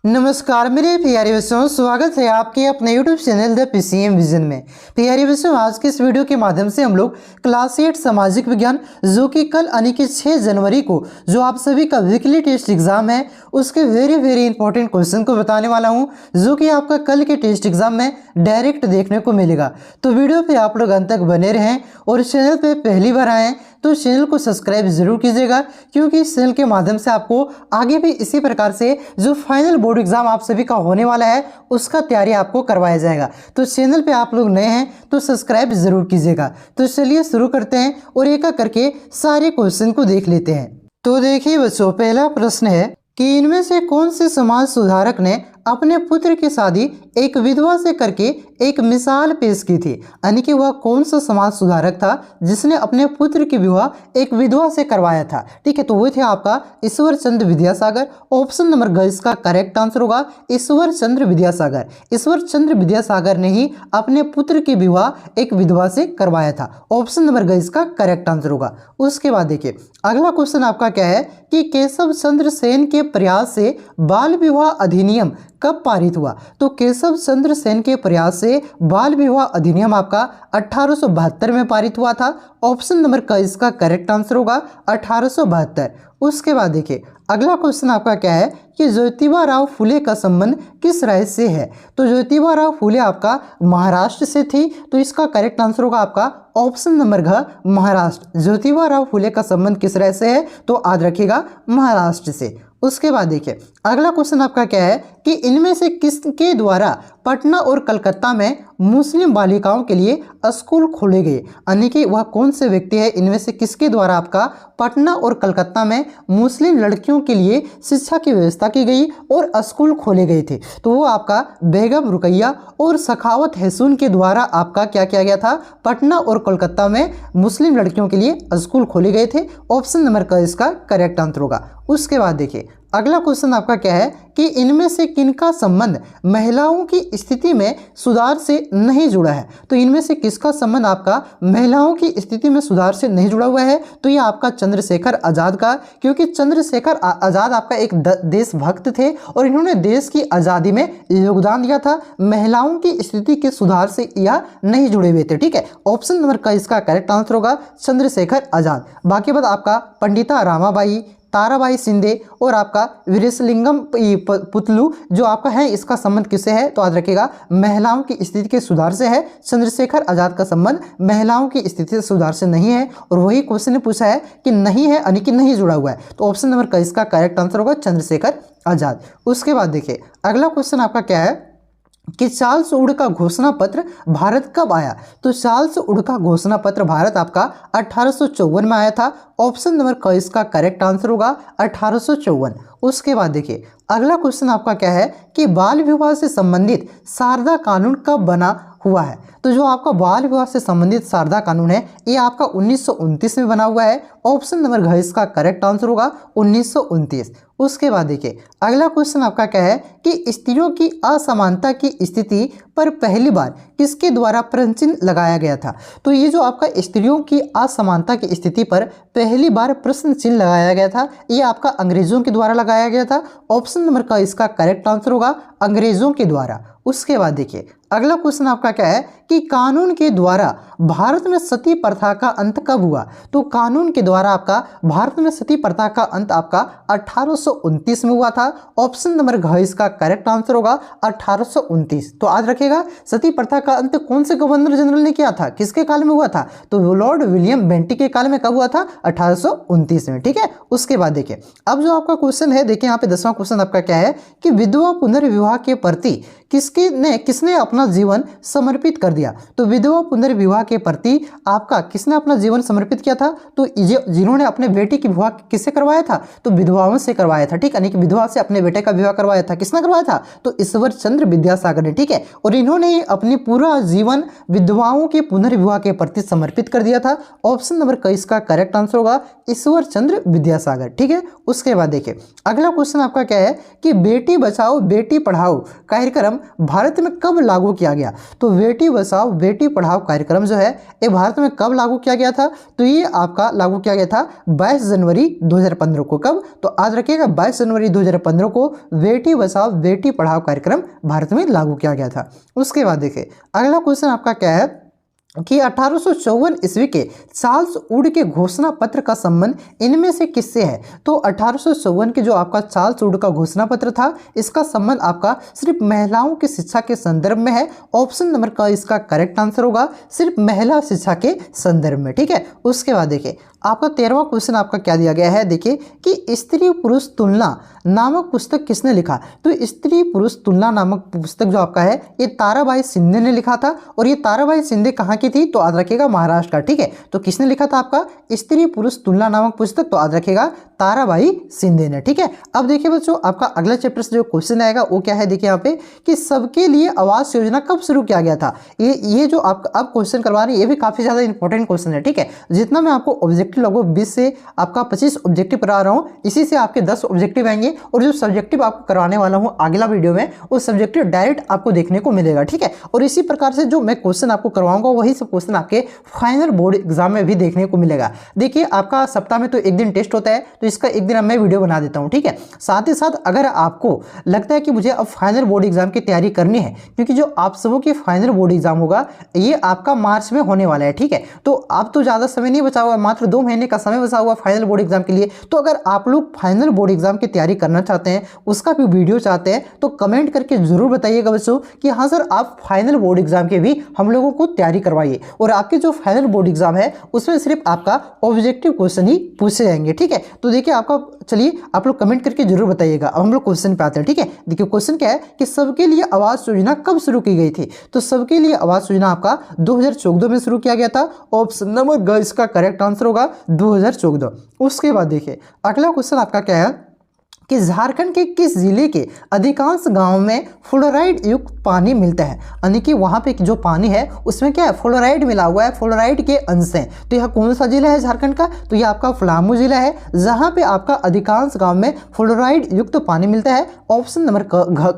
नमस्कार मेरे प्यारे बच्चों, स्वागत है आपके अपने YouTube channel the PCM vision में। प्यारे बच्चों, आज के इस वीडियो के माध्यम से हम लोग क्लास 8 सामाजिक विज्ञान जो कि कल यानी कि 6 जनवरी को जो आप सभी का वीकली टेस्ट एग्जाम है उसके वेरी इंपॉर्टेंट क्वेश्चन को बताने वाला हूं, जो कि आपका कल के टेस्ट एग्जाम में डायरेक्ट देखने को मिलेगा। तो वीडियो पे आप लोग अंत तक बने रहें और चैनल पे पहली बार आएँ तो चैनल को सब्सक्राइब जरूर कीजिएगा, क्योंकि इस चैनल के माध्यम से आपको आगे भी इसी प्रकार से जो फाइनल बोर्ड एग्जाम आप सभी का होने वाला है उसका तैयारी आपको करवाया जाएगा। तो चैनल पे आप लोग नए हैं तो सब्सक्राइब जरूर कीजिएगा। तो चलिए शुरू करते हैं और एक एक करके सारे क्वेश्चन को देख लेते हैं। तो देखिए बच्चों, पहला प्रश्न है कि इनमें से कौन से समाज सुधारक ने अपने पुत्र की शादी एक विधवा से करके एक मिसाल पेश की थी। यानी कि वह कौन सा समाज सुधारक था जिसने अपने पुत्र की विवाह एक विधवा से करवाया था। ठीक है, तो वो थे आपका ईश्वर चंद्र विद्यासागर। ऑप्शन नंबर ग इसका करेक्ट आंसर होगा ईश्वर चंद्र विद्यासागर। ईश्वर चंद्र विद्यासागर ने ही अपने पुत्र की विवाह एक विधवा से करवाया था। ऑप्शन नंबर ग इसका करेक्ट आंसर होगा। उसके बाद देखिए अगला क्वेश्चन आपका क्या है कि केशव चंद्र सेन के प्रयास से बाल विवाह अधिनियम कब पारित हुआ। तो केशव चंद्र सेन के प्रयास से बाल विवाह अधिनियम आपका 1872 में पारित हुआ था। ऑप्शन नंबर का इसका करेक्ट आंसर होगा 1872। उसके बाद देखिए अगला क्वेश्चन आपका क्या है कि ज्योतिबा राव फुले का संबंध किस राज्य से है। तो ज्योतिबा राव फुले आपका महाराष्ट्र से थी, तो इसका करेक्ट आंसर होगा आपका ऑप्शन नंबर घ महाराष्ट्र। ज्योतिबा राव फुले का संबंध किस राज्य से है, तो याद रखिएगा महाराष्ट्र से। उसके बाद देखिए अगला क्वेश्चन आपका क्या है कि इनमें से किसके द्वारा पटना और कलकत्ता में मुस्लिम बालिकाओं के लिए स्कूल खोले गए। यानी कि वह कौन से व्यक्ति है, इनमें से किसके द्वारा आपका पटना और कलकत्ता में मुस्लिम लड़कियों के लिए शिक्षा की व्यवस्था की गई और स्कूल खोले गए थे। तो वो आपका बेगम रुकैया और सखावत हैसून के द्वारा आपका क्या किया गया था, पटना और कोलकाता में मुस्लिम लड़कियों के लिए स्कूल खोले गए थे। ऑप्शन नंबर का इसका करेक्ट आंसर होगा। उसके बाद देखिए अगला क्वेश्चन आपका क्या है कि इनमें से किनका संबंध महिलाओं की स्थिति में सुधार से नहीं जुड़ा है। तो इनमें से किसका संबंध आपका महिलाओं की स्थिति में सुधार से नहीं जुड़ा हुआ है, तो ये आपका चंद्रशेखर आजाद का, क्योंकि चंद्रशेखर आजाद आपका एक देशभक्त थे और इन्होंने देश की आज़ादी में योगदान दिया था। महिलाओं की स्थिति के सुधार से यह नहीं जुड़े हुए थे। ठीक है, ऑप्शन नंबर का इसका करेक्ट आंसर होगा चंद्रशेखर आजाद। बाकी बात आपका पंडिता रामाबाई, ताराबाई शिंदे और आपका वीरेशलिंगम पुतलू जो आपका है, इसका संबंध किससे है, तो याद रखिएगा महिलाओं की स्थिति के सुधार से है। चंद्रशेखर आजाद का संबंध महिलाओं की स्थिति से सुधार से नहीं है, और वही क्वेश्चन ने पूछा है कि नहीं है यानी कि नहीं जुड़ा हुआ है। तो ऑप्शन नंबर का इसका करेक्ट आंसर होगा चंद्रशेखर आजाद। उसके बाद देखिए अगला क्वेश्चन आपका क्या है कि चार्ल्स वुड का घोषणा पत्र भारत कब आया। तो चार्ल्स वुड का घोषणा पत्र भारत आपका 1854 में आया था। ऑप्शन नंबर का इसका करेक्ट आंसर होगा 1854। उसके बाद देखिए अगला क्वेश्चन आपका क्या है कि बाल विवाह से संबंधित शारदा कानून कब बना हुआ है। तो जो आपका बाल विवाह से संबंधित शारदा कानून है ये आपका 1929 में बना हुआ है। ऑप्शन नंबर घ इसका करेक्ट आंसर होगा 1929। उसके बाद देखिए अगला क्वेश्चन आपका क्या है कि स्त्रियों की असमानता की स्थिति पर पहली बार किसके द्वारा प्रश्न चिन्ह लगाया गया था। तो ये जो आपका स्त्रियों की असमानता की स्थिति पर पहली बार प्रश्न चिन्ह लगाया गया था, ये आपका अंग्रेजों के द्वारा लगाया गया था। ऑप्शन नंबर का इसका करेक्ट आंसर होगा अंग्रेजों के द्वारा। उसके बाद देखिए अगला क्वेश्चन आपका क्या है कि कानून के द्वारा भारत में सती प्रथा का अंत कब हुआ। तो कानून के द्वारा आपका भारत में सती प्रथा का अंत आपका 1829 में हुआ था। ऑप्शन नंबर घ इसका करेक्ट आंसर होगा 1829। तो याद रखिएगा सती प्रथा का अंत कौन से गवर्नर जनरल ने किया था, किसके काल में हुआ था, तो लॉर्ड विलियम बेंटिक के काल में कब हुआ था, 1829 में। ठीक है, उसके बाद देखिए अब जो आपका क्वेश्चन है, देखिए यहाँ पे 10वां क्वेश्चन आपका क्या है कि विधवा पुनर्विवाह के प्रति किसने अपना जीवन समर्पित कर दिया। तो विधवा पुनर्विवाह के प्रति आपका किसने अपना जीवन समर्पित किया था, तो जिन्होंने अपने बेटे की विवाह किससे करवाया था, तो विधवाओं से करवाया था। ठीक है, यानी कि विधवा से अपने बेटे का विवाह करवाया था, किसने करवाया था, तो ईश्वर चंद्र विद्यासागर ने। ठीक है, और इन्होंने अपनी पूरा जीवन विधवाओं के पुनर्विवाह के प्रति समर्पित कर दिया था। ऑप्शन नंबर का इसका करेक्ट आंसर होगा ईश्वर चंद्र विद्यासागर। ठीक है, उसके बाद देखिए अगला क्वेश्चन आपका क्या है कि बेटी बचाओ बेटी पढ़ाओ कार्यक्रम भारत में कब लागू किया गया? तो बेटी बचाओ बेटी पढ़ाओ कार्यक्रम जो है ये भारत में कब लागू किया गया था? तो ये आपका लागू किया गया था 22 जनवरी 2015 को। कब? तो याद रखिएगा 22 जनवरी 2015 को बेटी बचाओ बेटी पढ़ाओ कार्यक्रम भारत में लागू किया गया था। उसके बाद देखिए अगला क्वेश्चन आपका क्या है कि 1854 ईस्वी के चार्ल्स वुड के घोषणा पत्र का संबंध इनमें से किससे है? तो 1854 के जो आपका चार्ल्स वुड का घोषणा पत्र था इसका संबंध आपका सिर्फ महिलाओं की शिक्षा के संदर्भ में है। ऑप्शन नंबर का इसका करेक्ट आंसर होगा सिर्फ महिला शिक्षा के संदर्भ में। ठीक है, उसके बाद देखिए आपका 13वां क्वेश्चन आपका क्या दिया गया है, देखिए कि स्त्री पुरुष तुलना नामक पुस्तक किसने लिखा? तो स्त्री पुरुष तुलना नामक पुस्तक जो आपका है ये ताराबाई शिंदे ने लिखा था। और ये ताराबाई शिंदे कहाँ की थी? तो याद रखिएगा महाराष्ट्र का। ठीक है, तो किसने लिखा था आपका स्त्री पुरुष तुलना नामक पुस्तक? तो याद रखिएगा ताराबाई शिंदे ने। ठीक है, अब देखिए बच्चों आपका अगला चैप्टर से जो क्वेश्चन आएगा वो क्या है, देखिए यहाँ पे कि सबके लिए आवास योजना कब शुरू किया गया था? ये जो आप अब क्वेश्चन करवा रहे हैं ये भी काफी ज्यादा इंपॉर्टेंट क्वेश्चन है। ठीक है, जितना मैं आपको ऑब्जेक्टिव लगभग 20 से आपका 25 ऑब्जेक्टिव करा रहा हूँ, इसी से आपके 10 ऑब्जेक्टिव आएंगे और जो सब्जेक्टिव आपको करवाने वाला हूँ अगला वीडियो में वो सब्जेक्टिव डायरेक्ट आपको देखने को मिलेगा। ठीक है, और इसी प्रकार से जो मैं क्वेश्चन आपको करवाऊंगा वही सब क्वेश्चन आपके फाइनल बोर्ड एग्जाम में भी देखने को मिलेगा। देखिए आपका सप्ताह में तो एक दिन टेस्ट होता है तो इसका एक दिन मैं वीडियो बना देता हूँ। ठीक है, साथ ही साथ अगर आपको लगता है कि मुझे अब फाइनल बोर्ड एग्जाम की तैयारी करनी है, क्योंकि जो आप सबों की फाइनल बोर्ड एग्जाम होगा ये आपका मार्च में होने वाला है। ठीक है, तो आप तो ज्यादा समय नहीं बचा हुआ, मात्र 2 महीने का समय बचा हुआ फाइनल बोर्ड एग्जाम के लिए। तो अगर आप लोग फाइनल बोर्ड एग्जाम की तैयारी करना चाहते हैं, उसका भी वीडियो चाहते हैं, तो कमेंट करके जरूर बताइएगा बच्चों कि हाँ सर आप फाइनल बोर्ड एग्जाम के भी हम लोगों को तैयारी करवाइए। और आपके जो फाइनल बोर्ड एग्जाम है उसमें सिर्फ आपका ऑब्जेक्टिव क्वेश्चन ही पूछे जाएंगे। ठीक है, तो देखिए आपका चलिए आप लोग कमेंट करके जरूर बताइएगा। अब हम लोग क्वेश्चन पे आते हैं। ठीक है, देखिए क्वेश्चन क्या है कि सबके लिए आवास योजना कब शुरू की गई थी? तो सबके लिए आवास योजना आपका 2014 में शुरू किया गया था। ऑप्शन नंबर ग इसका करेक्ट आंसर होगा 2014। उसके बाद देखिए अगला क्वेश्चन आपका क्या है कि झारखंड के किस जिले के अधिकांश गांव में फ्लोराइड युक्त पानी मिलता है? यानी कि वहां पे जो पानी है उसमें क्या है, फ्लोराइड मिला हुआ है, फ्लोराइड के अंश हैं। तो यह कौन सा जिला है झारखंड का? तो यह आपका पलामू जिला है, जहां पे आपका अधिकांश गांव में फ्लोराइड युक्त पानी मिलता है। ऑप्शन नंबर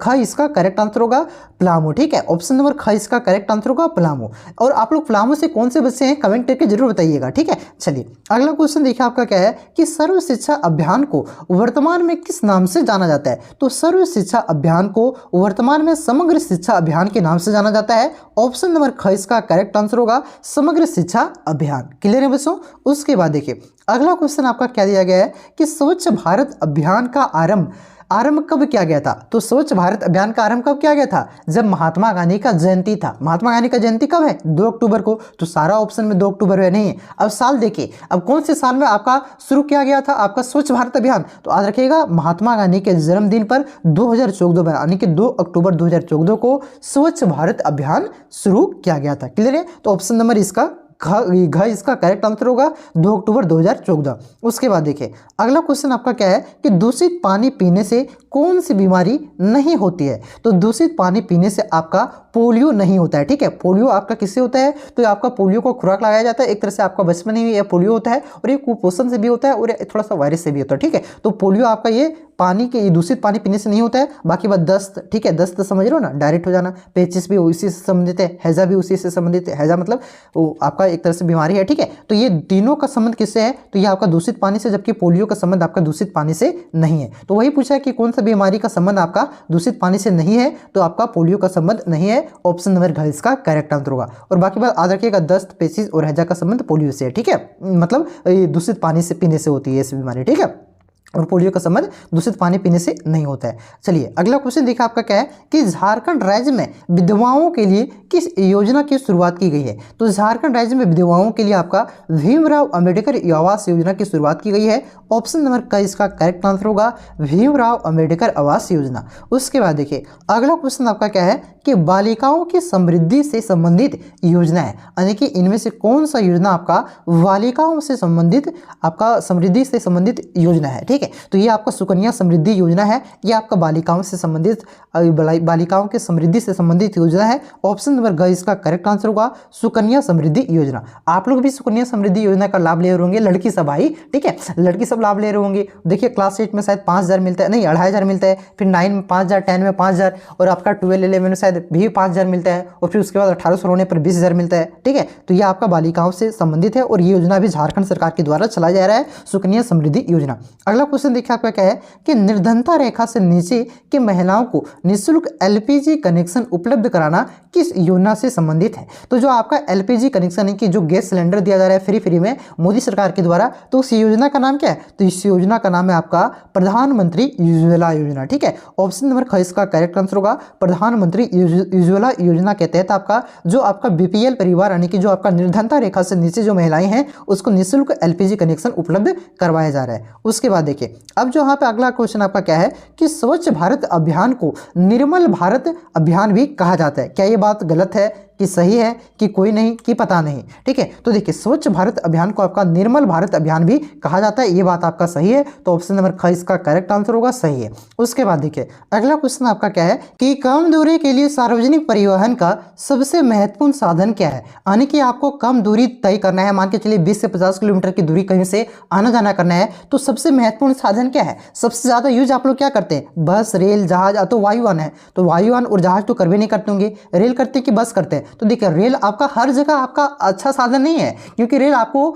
ख इसका करेक्ट आंसर होगा पलामू। ठीक है, ऑप्शन नंबर ख इसका करेक्ट आंसर होगा पलामू। और आप लोग पलामू से कौन से बच्चे हैं कमेंट करके जरूर बताइएगा। ठीक है, चलिए अगला क्वेश्चन देखिए आपका क्या है कि सर्व शिक्षा अभियान को वर्तमान में किस नाम से जाना जाता है? तो सर्व शिक्षा अभियान को वर्तमान में समग्र शिक्षा अभियान के नाम से जाना जाता है। ऑप्शन नंबर ख इसका करेक्ट आंसर होगा समग्र शिक्षा अभियान। क्लियर है बच्चों? उसके बाद देखिए अगला क्वेश्चन आपका क्या दिया गया है कि स्वच्छ भारत अभियान का आरंभ कब किया गया था? तो स्वच्छ भारत अभियान का आरंभ कब किया गया था? जब महात्मा गांधी का जयंती था। महात्मा गांधी का जयंती कब है? 2 अक्टूबर को। तो सारा ऑप्शन में 2 अक्टूबर में नहीं है। अब साल देखिए, अब कौन से साल में आपका शुरू किया गया था आपका स्वच्छ भारत अभियान? तो याद रखिएगा महात्मा गांधी के जन्मदिन पर 2014 में यानी कि 2 अक्टूबर 2014 को स्वच्छ भारत अभियान शुरू किया गया था। क्लियर है? तो ऑप्शन नंबर इसका घ इसका करेक्ट आंसर होगा 2 अक्टूबर 2014। उसके बाद देखिए अगला क्वेश्चन आपका क्या है कि दूषित पानी पीने से कौन सी बीमारी नहीं होती है? तो दूषित पानी पीने से आपका पोलियो नहीं होता है। ठीक है, पोलियो आपका किससे होता है? तो आपका पोलियो को खुराक लगाया जाता है, एक तरह से आपका बचपन ही ये पोलियो होता है और ये कुपोषण से भी होता है और थोड़ा सा वायरस से भी होता है। ठीक है, तो पोलियो आपका ये पानी के दूषित पानी पीने से नहीं होता है। बाकी बात दस्त, ठीक है, दस्त समझ रहे हो ना, डायरेक्ट हो जाना। पेचिस भी उसी से संबंधित है, हैजा भी उसी से संबंधित है। हैजा मतलब वो आपका एक तरह से बीमारी है। ठीक है, तो ये तीनों का संबंध किससे है? तो ये आपका दूषित पानी से, जबकि पोलियो का संबंध आपका दूषित पानी से नहीं है। तो वही पूछा है कि कौन सा बीमारी का संबंध आपका दूषित पानी से नहीं है? तो आपका पोलियो का संबंध नहीं है। ऑप्शन नंबर घ इसका करेक्ट आंसर होगा। और बाकी बात याद रखिएगा, दस्त, पेचिस और हैजा का संबंध पोलियो से है। ठीक है, मतलब दूषित पानी से पीने से होती है ऐसी बीमारी। ठीक है, और पोलियो का संबंध दूषित पानी पीने से नहीं होता है। चलिए अगला क्वेश्चन देखिए आपका क्या है कि झारखंड राज्य में विधवाओं के लिए किस योजना की शुरुआत की गई है? तो झारखंड राज्य में विधवाओं के लिए आपका भीमराव अंबेडकर आवास योजना की शुरुआत की गई है। ऑप्शन नंबर क इसका करेक्ट आंसर होगा भीमराव अंबेडकर आवास योजना। उसके बाद देखिए अगला क्वेश्चन आपका क्या है कि बालिकाओं की समृद्धि से संबंधित योजना है, यानी कि इनमें से कौन सा योजना आपका बालिकाओं से संबंधित, आपका समृद्धि से संबंधित योजना है? ठीक है, तो ये आपका सुकन्या समृद्धि योजना है, ये आपका बालिकाओं से संबंधित, बालिकाओं के समृद्धि से संबंधित योजना है। ऑप्शन नंबर ग इसका करेक्ट आंसर होगा सुकन्या समृद्धि योजना। आप लोग भी सुकन्या समृद्धि योजना का लाभ ले रहे होंगे, लड़की सब भाई, ठीक है, लड़की सब लाभ ले रहे होंगे। देखिए क्लास 8 में शायद 5000 मिलता है, नहीं 2500 मिलता है, फिर 9 में 5000, 10 में 5000 और आपका 12, 11 में शायद शायद भी 5,000 मिलता है और फिर उसके बाद 1800 होने पर 20,000 मिलता है। ठीक है, तो ये आपका बालिकाओं से संबंधित है और ये योजना भी झारखंड सरकार के द्वारा चलाया जा रहा है, सुकन्या समृद्धि योजना। अगला क्वेश्चन देखिए आपका क्या है कि निर्धनता रेखा से नीचे की महिलाओं को निःशुल्क एलपीजी कनेक्शन उपलब्ध कराना किस योजना से संबंधित है। तो जो आपका एलपीजी कनेक्शन है कि जो गैस सिलेंडर दिया जा रहा है फ्री में मोदी सरकार के द्वारा, तो उस योजना का नाम क्या है, तो इस योजना का नाम है आपका प्रधानमंत्री उज्ज्वला योजना। ठीक है, ऑप्शन नंबर ख इसका करेक्ट आंसर होगा प्रधानमंत्री उज्ज्वला योजना के तहत आपका जो आपका बीपीएल परिवार यानी कि जो आपका निर्धनता रेखा से नीचे जो महिलाएं हैं उसको निःशुल्क एलपीजी कनेक्शन उपलब्ध करवाया जा रहा है। उसके बाद देखिए अब जो यहाँ पे अगला क्वेश्चन आपका क्या है कि स्वच्छ भारत अभियान को निर्मल भारत अभियान भी कहा जाता है। क्या ये बात गलत है कि सही है कि कोई नहीं कि पता नहीं। ठीक है, तो देखिए स्वच्छ भारत अभियान को आपका निर्मल भारत अभियान भी कहा जाता है, ये बात आपका सही है, तो ऑप्शन नंबर ख इसका करेक्ट आंसर होगा, सही है। उसके बाद देखिए अगला क्वेश्चन आपका क्या है कि कम दूरी के लिए सार्वजनिक परिवहन का सबसे महत्वपूर्ण साधन क्या है। यानी कि आपको कम दूरी तय करना है, मान के चलिए 20 से 50 किलोमीटर की दूरी कहीं से आना जाना करना है, तो सबसे महत्वपूर्ण साधन क्या है, सबसे ज्यादा यूज आप लोग क्या करते हैं, बस रेल जहाज, तो वायुयान है, तो वायुयान और जहाज तो करवे नहीं करते होंगे, रेल करते हैं कि बस करते हैं। तो देखिए रेल आपका हर जगह आपका अच्छा साधन नहीं है, क्योंकि रेल आपको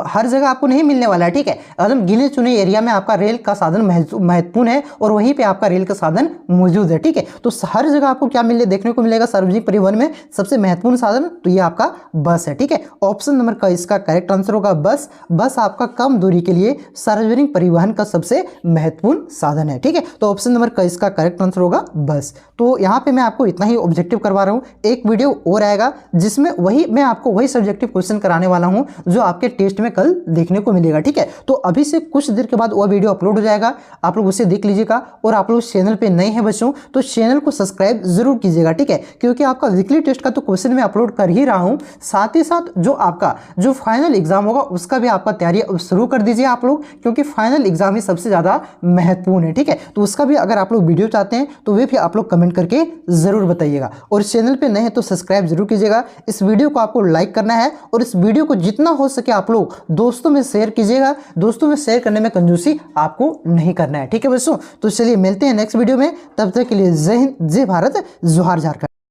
हर जगह आपको नहीं मिलने वाला है। ठीक है, एकदम गिने चुने एरिया में आपका रेल का साधन महत्वपूर्ण है और वहीं पे आपका रेल का साधन मौजूद है। ठीक है, तो हर जगह आपको क्या देखने को मिलेगा सार्वजनिक परिवहन में सबसे महत्वपूर्ण साधन, तो ये आपका बस है। ठीक है, ऑप्शन नंबर का इसका करेक्ट आंसर होगा बस। बस आपका कम दूरी के लिए सार्वजनिक परिवहन का सबसे महत्वपूर्ण साधन है। ठीक है, तो ऑप्शन नंबर का इसका करेक्ट आंसर होगा बस। तो यहाँ पे मैं आपको इतना ही ऑब्जेक्टिव करवा रहा हूँ, एक वीडियो और आएगा जिसमें मैं आपको वही सब्जेक्टिव क्वेश्चन कराने वाला हूं जो आपके टेस्ट में कल देखने को मिलेगा। ठीक है, तो अभी से कुछ देर के बाद वो वीडियो अपलोड हो जाएगा, आप लोग उसे देख लीजिएगा। और आप लोग चैनल पे नए हैं बच्चों तो चैनल को सब्सक्राइब जरूर कीजिएगा। ठीक है, क्योंकि आपका वीकली टेस्ट का तो क्वेश्चन मैं अपलोड कर ही रहा हूं, साथ ही साथ जो आपका जो फाइनल एग्जाम होगा उसका भी आपका तैयारी शुरू कर दीजिए आप लोग, क्योंकि फाइनल एग्जाम ही सबसे ज्यादा महत्वपूर्ण है। ठीक है, तो उसका भी अगर आप लोग वीडियो चाहते हैं तो वे भी आप लोग कमेंट करके जरूर बताइएगा। और चैनल पे नए हैं तो सब्सक्राइब जरूर कीजिएगा। इस वीडियो को आपको लाइक करना है और इस वीडियो को जितना हो सके आप लोग दोस्तों में शेयर कीजिएगा। दोस्तों में शेयर करने में कंजूसी आपको नहीं करना है। ठीक है दोस्तों, तो चलिए मिलते हैं नेक्स्ट वीडियो में, तब तक के लिए जय हिंद, जय भारत, जोहार झारखंड।